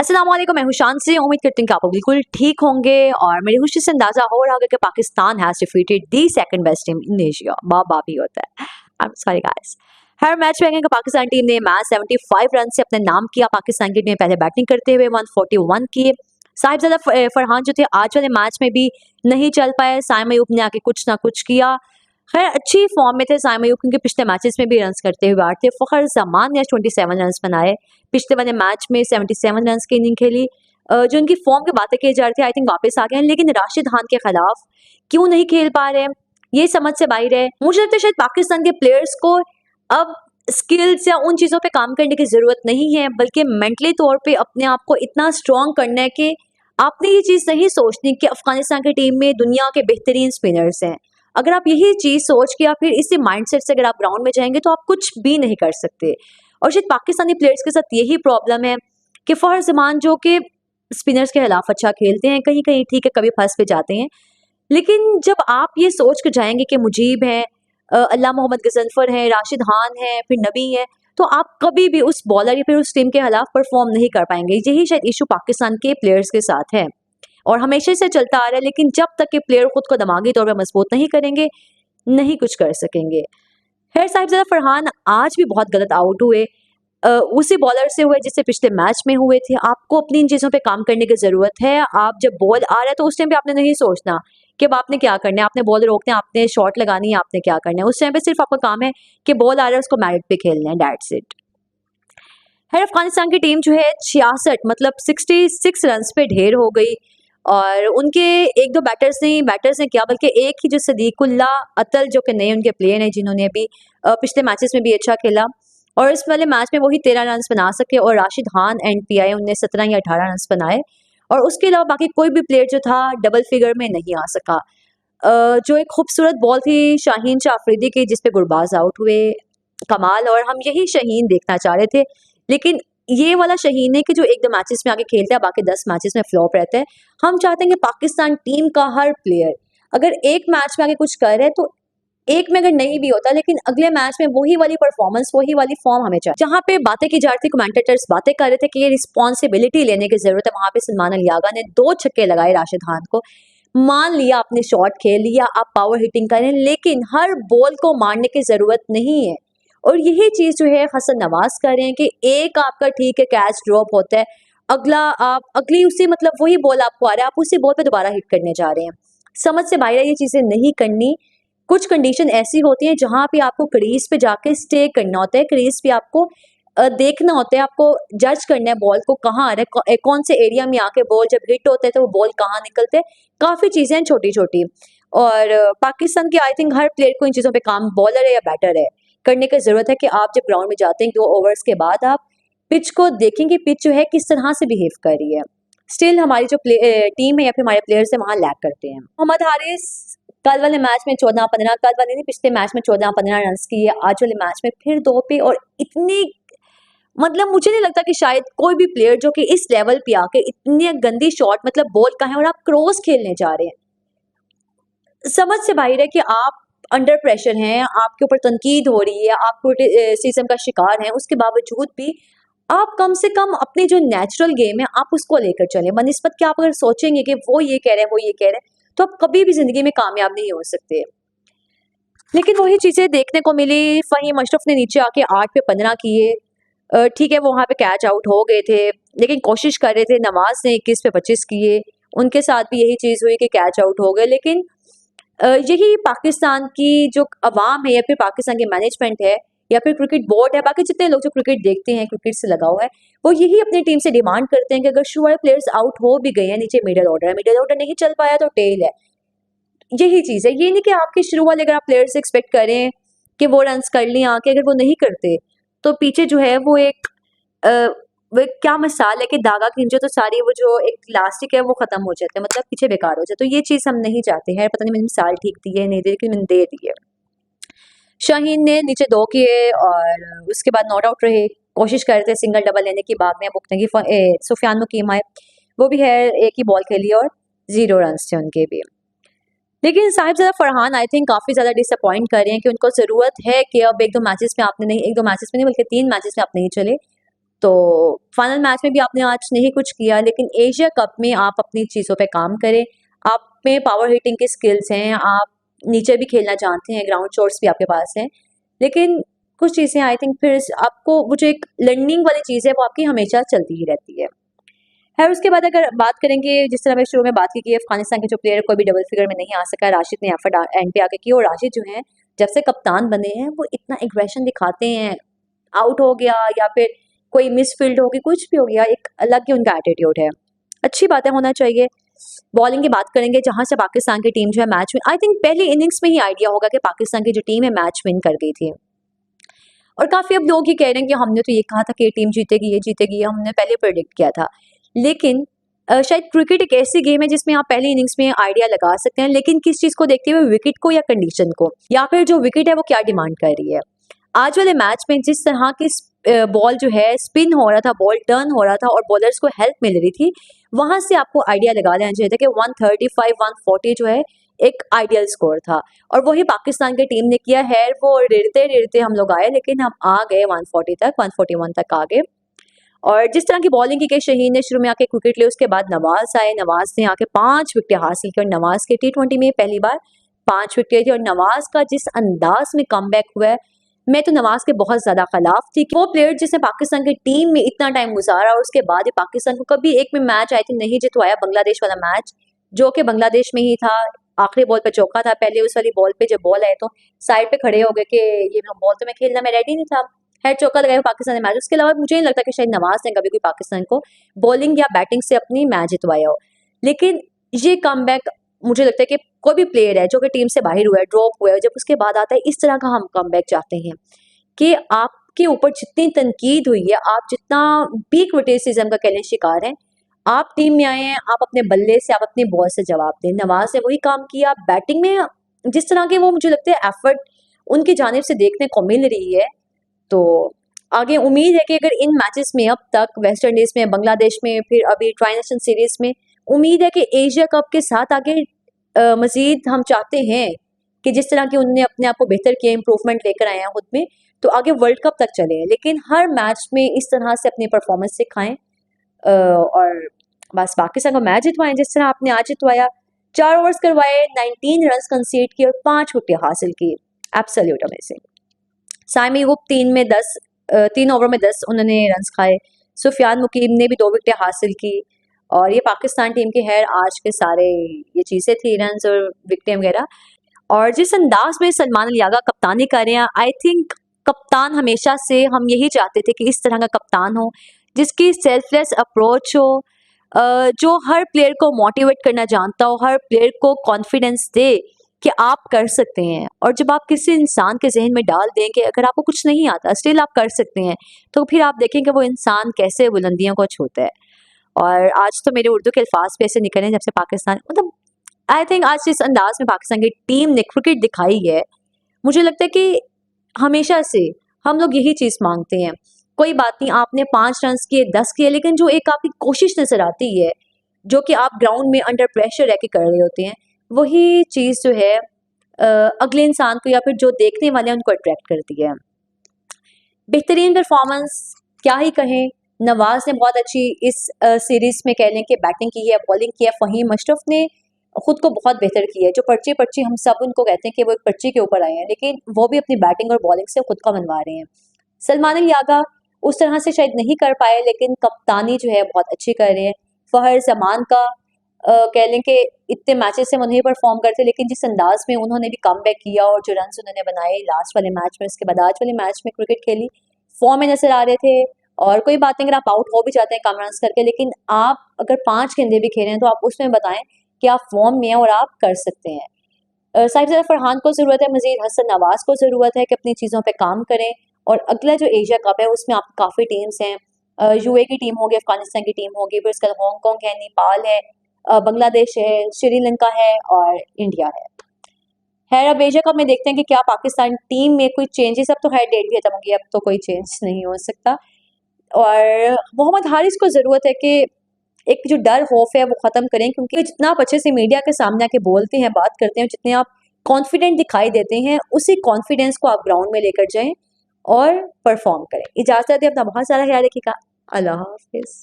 अस्सलाम वालेकुम, मैं हूं शांसी। उम्मीद करती हूँ कि आप बिल्कुल ठीक होंगे और मेरी खुशी से अंदाजा हो रहा होगा कि Pakistan has defeated the second best team in Asia. बाप ही होता है। I am sorry guys. Her match में पाकिस्तान टीम ने मैच 75 रन से अपने नाम किया। पाकिस्तान की टीम पहले बैटिंग करते हुए 141 किए। साहिबजादा फरहान जो थे आज वाले मैच में भी नहीं चल पाए। साइम अयूब ने आके कुछ ना कुछ किया। खैर अच्छी फॉर्म में थे साइम अयूब, क्योंकि पिछले मैचेस में भी रन्स करते हुए आए थे। फखर जमान ने 27 रन्स बनाए। पिछले वाले मैच में 77 रन्स की इनिंग खेली। जो उनकी फॉर्म की बातें की जा रही थी, आई थिंक वापस आ गए हैं, लेकिन राशिद खान के खिलाफ क्यों नहीं खेल पा रहे, ये समझ से बाहर है। मुझे लगता है शायद पाकिस्तान के प्लेयर्स को अब स्किल्स या उन चीज़ों पे काम करने की ज़रूरत नहीं है, बल्कि मेंटली तौर पे अपने आप को इतना स्ट्रॉन्ग करना है कि आपने ये चीज़ नहीं सोचनी कि अफगानिस्तान की टीम में दुनिया के बेहतरीन स्पिनर्स हैं। अगर आप यही चीज़ सोच के या फिर इसी माइंडसेट से अगर आप ग्राउंड में जाएंगे तो आप कुछ भी नहीं कर सकते। और शायद पाकिस्तानी प्लेयर्स के साथ यही प्रॉब्लम है कि फखर जमान जो कि स्पिनर्स के खिलाफ अच्छा खेलते हैं, कहीं कहीं ठीक है, कभी फंस पे जाते हैं, लेकिन जब आप ये सोच कर जाएंगे कि मुजीब है, अल्लाह मोहम्मद गजनफर है, राशिद खान है, फिर नबी है, तो आप कभी भी उस बॉलर या फिर उस टीम के खिलाफ परफॉर्म नहीं कर पाएंगे। यही शायद इशू पाकिस्तान के प्लेयर्स के साथ है और हमेशा से चलता आ रहा है। लेकिन जब तक कि प्लेयर खुद को दिमागी तौर पर मजबूत नहीं करेंगे, नहीं कुछ कर सकेंगे। खैर साहिबजादा फरहान आज भी बहुत गलत आउट हुए। उसी बॉलर से हुए जिससे पिछले मैच में हुए थे। आपको अपनी इन चीज़ों पे काम करने की ज़रूरत है। आप जब बॉल आ रहा है तो उस टाइम पे आपने नहीं सोचना कि अब आपने क्या करना है, आपने बॉल रोकना है, आपने शॉट लगानी है, आपने क्या करना है। उस टाइम पे सिर्फ आपका काम है कि बॉल आ रहा है, उसको मेरिट पे खेलना है, दैट्स इट। खैर अफगानिस्तान की टीम जो है 66 मतलब 66 रन पे ढेर हो गई और उनके एक दो बैटर्स ने क्या, बल्कि एक ही जो सदीकुल्लाह अतल जो कि नए उनके प्लेयर हैं, जिन्होंने अभी पिछले मैचेस में भी अच्छा खेला और इस वाले मैच में वही 13 रन बना सके। और राशिद खान एंड पीआई उनने 17 या 18 रन बनाए और उसके अलावा बाकी कोई भी प्लेयर जो था डबल फिगर में नहीं आ सका। जो एक खूबसूरत बॉल थी शाहीन शाह अफरीदी की, जिसपे गुरबाज आउट हुए, कमाल। और हम यही शाहीन देखना चाह रहे थे, लेकिन ये वाला शाहीन है कि जो एक दो मैचेस में आगे खेलता है, बाकी 10 मैचेस में फ्लॉप रहता है। हम चाहते हैं कि पाकिस्तान टीम का हर प्लेयर अगर एक मैच में आगे कुछ कर रहे हैं तो एक में अगर नहीं भी होता, लेकिन अगले मैच में वही वाली परफॉर्मेंस, वही वाली फॉर्म हमें चाहिए। जहाँ पे बातें की जा रही थी, कमेंटेटर्स बातें कर रहे थे कि ये रिस्पॉन्सिबिलिटी लेने की जरूरत है, वहां पे सलमान अली आगा ने 2 छक्के लगाए राशिद खान को। मान लिया आपने शॉट खेल लिया, आप पावर हिटिंग करें, लेकिन हर बॉल को मारने की जरूरत नहीं है। और यही चीज जो है हसन नवाज कर रहे हैं कि एक आपका ठीक है कैच ड्रॉप होता है, अगला आप अगली उसी मतलब वही बॉल आपको आ रहा है, आप उसी बॉल पे दोबारा हिट करने जा रहे हैं। समझ से बाहर है, ये चीजें नहीं करनी। कुछ कंडीशन ऐसी होती है जहां पे आपको क्रीज पे जाके स्टे करना होता है, क्रीज पे आपको देखना होता है, आपको जज करना है बॉल को कहाँ आ रहा है, कौन से एरिया में आके बॉल जब हिट होते हैं तो वो बॉल कहाँ निकलते हैं। काफ़ी चीज़ें हैं छोटी छोटी। और पाकिस्तान की आई थिंक हर प्लेयर को इन चीज़ों पे काम, बॉलर है या बैटर है, करने की ज़रूरत है कि आप जब ग्राउंड में जाते हैं 2 ओवर्स के बाद आप पिच को देखें कि पिच जो है किस तरह से बिहेव कर रही है। स्टिल हमारी जो टीम है या फिर हमारे प्लेयर्स हैं वहाँ लैग करते हैं। मोहम्मद हारिस कल वाले मैच में 14-15, कल वाले नहीं पिछले मैच में 14-15 रन किए, आज वाले मैच में फिर 2 पे। और इतनी मतलब मुझे नहीं लगता कि शायद कोई भी प्लेयर जो कि इस लेवल पे आके इतनी गंदी शॉट मतलब बॉल का है और आप क्रॉस खेलने जा रहे हैं। समझ से बाहर है कि आप अंडर प्रेशर हैं, आपके ऊपर तनकीद हो रही है, आप क्रिटिसिज्म का शिकार हैं, उसके बावजूद भी आप कम से कम अपनी जो नेचुरल गेम है आप उसको लेकर चलें। बनिस्बत कि आप अगर सोचेंगे कि वो ये कह रहे हैं, वो ये कह रहे हैं, तो आप कभी भी जिंदगी में कामयाब नहीं हो सकते। लेकिन वही चीजें देखने को मिली। फहीम अशरफ ने नीचे आके 8 पे 15 किए। ठीक है, वो वहाँ पे कैच आउट हो गए थे, लेकिन कोशिश कर रहे थे। नवाज ने 21 पे 25 किए, उनके साथ भी यही चीज़ हुई कि कैच आउट हो गए। लेकिन यही पाकिस्तान की जो अवाम है या फिर पाकिस्तान की मैनेजमेंट है या फिर क्रिकेट बोर्ड है, बाकी जितने लोग जो क्रिकेट देखते हैं, क्रिकेट से लगा हुआ है, वो यही अपनी टीम से डिमांड करते हैं कि अगर शुरू वाले प्लेयर्स आउट हो भी गए हैं, नीचे मिडल ऑर्डर है, मिडल ऑर्डर नहीं चल पाया तो टेल है। यही चीज़ है। ये नहीं कि आपके शुरू वाले अगर आप प्लेयर से एक्सपेक्ट करें कि वो रन्स कर लें आके, अगर वो नहीं करते तो पीछे जो है वो एक अ, वो एक क्या मिसाल है कि धागा खींचो तो सारी वो जो एक इलास्टिक है वो खत्म हो जाता है, मतलब पीछे बेकार हो जाए। तो ये चीज़ हम नहीं चाहते हैं। पता नहीं मैंने मिसाल ठीक दी है नहीं दी, लेकिन मैंने दे दी है। शाहीन ने नीचे 2 किए और उसके बाद नॉट आउट रहे, कोशिश कर रहे थे सिंगल डबल लेने की, बाद में भुगतने की। सुफियान मुकीम आए, वो भी है, एक ही बॉल खेली और 0 रन थे उनके भी। लेकिन साहिबजादा फरहान आई थिंक काफ़ी ज़्यादा डिसअपॉइंट कर रहे हैं कि उनको ज़रूरत है कि अब 1-2 मैचेस में आपने नहीं, 1-2 मैचेस में नहीं बल्कि 3 मैचेस में आप नहीं चले, तो फाइनल मैच में भी आपने आज नहीं कुछ किया, लेकिन एशिया कप में आप अपनी चीज़ों पे काम करें। आप में पावर हिटिंग की स्किल्स हैं, आप नीचे भी खेलना जानते हैं, ग्राउंड शॉट्स भी आपके पास हैं, लेकिन कुछ चीज़ें आई थिंक फिर आपको वो जो एक लर्निंग वाली चीज़ है वो आपकी हमेशा चलती ही रहती है। खैर उसके बाद अगर बात करेंगे, जिस तरह मैं शुरू में बात की कि अफगानिस्तान के जो प्लेयर कोई भी डबल फिगर में नहीं आ सका, राशिद ने एफर्ट एंड पे आके की, और राशिद जो है जब से कप्तान बने हैं वो इतना एग्रेशन दिखाते हैं, आउट हो गया या फिर कोई मिसफील्ड हो गई, कुछ भी हो गया, एक अलग ही उनका एटीट्यूड है। अच्छी बातें होना चाहिए। बॉलिंग की बात करेंगे, जहां से पाकिस्तान की टीम जो है मैच में, आई थिंक पहली इनिंग्स में ही आइडिया होगा कि पाकिस्तान की जो टीम है मैच विन कर गई थी, और काफ़ी अब लोग ही कह रहे हैं कि हमने तो ये कहा था कि ये टीम जीतेगी, ये जीतेगी, ये हमने पहले प्रेडिक्ट किया था। लेकिन शायद क्रिकेट एक ऐसी गेम है जिसमें आप पहली इनिंग्स में आइडिया लगा सकते हैं, लेकिन किस चीज़ को देखते हुए, विकेट को या कंडीशन को, या फिर जो विकेट है वो क्या डिमांड कर रही है। आज वाले मैच में जिस तरह की बॉल जो है स्पिन हो रहा था, बॉल टर्न हो रहा था और बॉलर्स को हेल्प मिल रही थी, वहां से आपको आइडिया लगा लेना चाहिए था कि 135 140 जो है एक आइडियल स्कोर था, और वही पाकिस्तान की टीम ने किया है। वो रिड़ते रिड़ते हम लोग आए, लेकिन हम आ गए 140 तक, 141 तक आ गए। और जिस तरह की बॉलिंग की, शहीन ने शुरू में आके विकेट लिए, उसके बाद नवाज आए, नवाज ने आके 5 विकेट हासिल की, और नवाज के T20 में पहली बार 5 विकेट थी, और नवाज का जिस अंदाज में कमबैक हुआ है, मैं तो नवाज के बहुत ज्यादा खिलाफ थी कि वो प्लेयर जिसने पाकिस्तान की टीम में इतना टाइम गुजारा और उसके बाद ही पाकिस्तान को कभी एक में मैच आई थिंक नहीं जितवाया, बांग्लादेश वाला मैच जो कि बांग्लादेश में ही था। आखिरी बॉल पे चौका था, पहले उस वाली बॉल पे जब बॉल आए तो साइड पे खड़े हो गए कि ये बॉल तो मैं खेलना, मैं रेडी नहीं था, हेड चौका लगाया पाकिस्तान ने मैच। उसके अलावा मुझे नहीं लगता कि शायद नवाज ने कभी कोई पाकिस्तान को बॉलिंग या बैटिंग से अपनी मैच जितवाया हो। लेकिन ये कमबैक मुझे लगता है कि कोई भी प्लेयर है जो कि टीम से बाहर हुआ है, ड्रॉप हुआ है, जब उसके बाद आता है इस तरह का हम कमबैक चाहते हैं कि आपके ऊपर जितनी तनकीद हुई है, आप जितना भी क्रिटिसिज्म का कह लें शिकार हैं, आप टीम में आए हैं, आप अपने बल्ले से, आप अपने बॉल से जवाब दें। नवाज ने वही काम किया। बैटिंग में जिस तरह के वो मुझे लगता है एफर्ट उनकी जानिब से देखने को मिल रही है, तो आगे उम्मीद है कि अगर इन मैचेस में अब तक वेस्ट इंडीज में, बांग्लादेश में, फिर अभी ट्राई नेशन सीरीज में, उम्मीद है कि एशिया कप के साथ आगे मजीद हम चाहते हैं कि जिस तरह की उन्होंने अपने आप को बेहतर किया, इंप्रूवमेंट लेकर आए हैं खुद में, तो आगे वर्ल्ड कप तक चले हैं, लेकिन हर मैच में इस तरह से अपनी परफॉर्मेंस दिखाएं, और बस पाकिस्तान को मैच जितवाएं जिस तरह आपने आज जितवाया। 4 ओवर्स करवाए, 19 रन कंसीड किए और 5 विकेट हासिल की। Absolute amazing. साइमी गुप 3 ओवर में 10 उन्होंने रन खाए। सुफियान मुकीम ने भी 2 विकेटें हासिल की, और ये पाकिस्तान टीम के खैर आज के सारे ये चीज़ें थी, रन और विकेटें वगैरह। और जिस अंदाज में सलमान अली यागा कप्तानी कर रहे हैं, आई थिंक कप्तान हमेशा से हम यही चाहते थे कि इस तरह का कप्तान हो जिसकी सेल्फलेस अप्रोच हो, जो हर प्लेयर को मोटिवेट करना जानता हो, हर प्लेयर को कॉन्फिडेंस दे कि आप कर सकते हैं। और जब आप किसी इंसान के जहन में डाल दें कि अगर आपको कुछ नहीं आता स्टिल आप कर सकते हैं, तो फिर आप देखें कि वो इंसान कैसे बुलंदियों को छूता है। और आज तो मेरे उर्दू के अल्फाज पे ऐसे निकले जब से पाकिस्तान, मतलब आई थिंक आज जिस अंदाज में पाकिस्तान की टीम ने क्रिकेट दिखाई है, मुझे लगता है कि हमेशा से हम लोग यही चीज़ मांगते हैं। कोई बात नहीं, आपने 5 रन किए, 10 किए, लेकिन जो एक आपकी कोशिश नजर आती है, जो कि आप ग्राउंड में अंडर प्रेशर रह के कर रहे होते हैं, वही चीज़ जो है अगले इंसान को या फिर जो देखने वाले हैं उनको अट्रैक्ट करती है। बेहतरीन परफॉर्मेंस क्या ही कहें, नवाज ने बहुत अच्छी इस सीरीज में कह लें कि बैटिंग की है, बॉलिंग की है। फ़हीम अशरफ ने खुद को बहुत बेहतर किया है। जो पर्ची पर्ची हम सब उनको कहते हैं कि वो एक पर्ची के ऊपर आए हैं, लेकिन वो भी अपनी बैटिंग और बॉलिंग से खुद का मनवा रहे हैं। सलमान अली यागा उस तरह से शायद नहीं कर पाए, लेकिन कप्तानी जो है बहुत अच्छी कर रहे हैं। फहर जमान का कह लें कि इतने मैचेस से वो नहीं परफॉर्म करते, लेकिन जिस अंदाज में उन्होंने भी कम बैक किया और जो रन उन्होंने बनाए लास्ट वाले मैच में, उसके बाद आज वाले मैच में क्रिकेट खेली, फॉर्म में नजर आ रहे थे। और कोई बात नहीं, अगर आप आउट हो भी जाते हैं कम रन करके, लेकिन आप अगर 5 गेंदे भी खेलें तो आप उसमें बताएं कि आप फॉर्म में हैं और आप कर सकते हैं। साहिब फरहान को ज़रूरत है, मजीद हसन नवाज को ज़रूरत है कि अपनी चीज़ों पे काम करें। और अगला जो एशिया कप है उसमें आप काफ़ी टीम्स हैं, यूए की टीम होगी, अफगानिस्तान की टीम होगी, फिर उसके बाद हांगकॉन्ग है, नेपाल है, बांग्लादेश है, श्रीलंका है और इंडिया है। खैर अब एशिया कप में देखते हैं कि क्या पाकिस्तान टीम में कोई चेंजेस, अब तो खैर डेट भी खत्म हो गई, अब तो कोई चेंज नहीं हो सकता। और मोहम्मद हारिस को ज़रूरत है कि एक जो डर खौफ है वो ख़त्म करें, क्योंकि जितना आप अच्छे से मीडिया के सामने आके बोलते हैं, बात करते हैं, जितने आप कॉन्फिडेंट दिखाई देते हैं, उसी कॉन्फिडेंस को आप ग्राउंड में लेकर जाएं और परफॉर्म करें। इजाज़त है, अपना बहुत सारा ख्याल रखिएगा। अल्लाह हाफिज़।